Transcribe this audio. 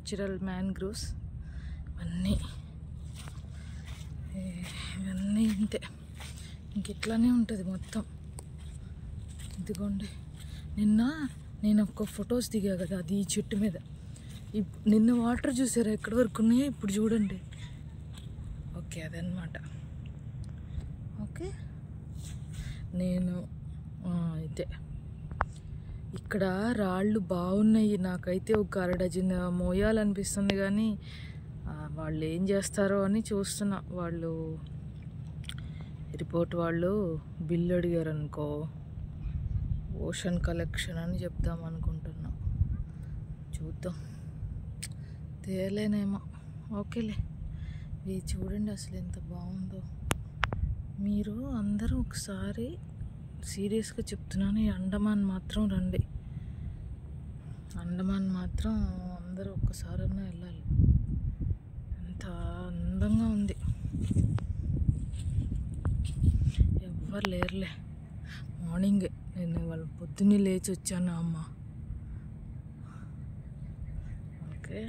Natural mangroves ఇవన్నీ ఇంతే, ఇంకెట్లానే ఉంటుంది మొత్తం. ఇదిగోండి, నిన్న నేను ఒక ఫొటోస్ దిగా కదా, అది ఈ చెట్టు మీద. నిన్న వాటర్ చూసారా ఎక్కడి వరకు ఉన్నాయో, ఇప్పుడు చూడండి. ఓకే, అదనమాట. ఓకే, నేను అయితే ఇక్కడ రాళ్ళు బాగున్నాయి. నాకైతే ఒక అరడజన్ మోయాలనిపిస్తుంది, కానీ వాళ్ళు ఏం చేస్తారో అని చూస్తున్నా. వాళ్ళు రిపోర్ట్ వాళ్ళు బిల్లు అడిగారు అనుకో, ఓషన్ కలెక్షన్ అని చెప్దాం అనుకుంటున్నా. చూద్దాం, తేలేనేమో. ఓకేలే, ఇది చూడండి అసలు ఎంత బాగుందో. మీరు అందరూ ఒకసారి సీరియస్గా చెప్తున్నాను, ఈ అండమాన్ మాత్రం రండి. అండమాన్ మాత్రం అందరూ ఒక్కసారన్నా వెళ్ళాలి. ఎంత అందంగా ఉంది. ఎవ్వరు లేరులే, మార్నింగే నేను వాళ్ళు పొద్దున్నే లేచి వచ్చాను అమ్మ. ఓకే.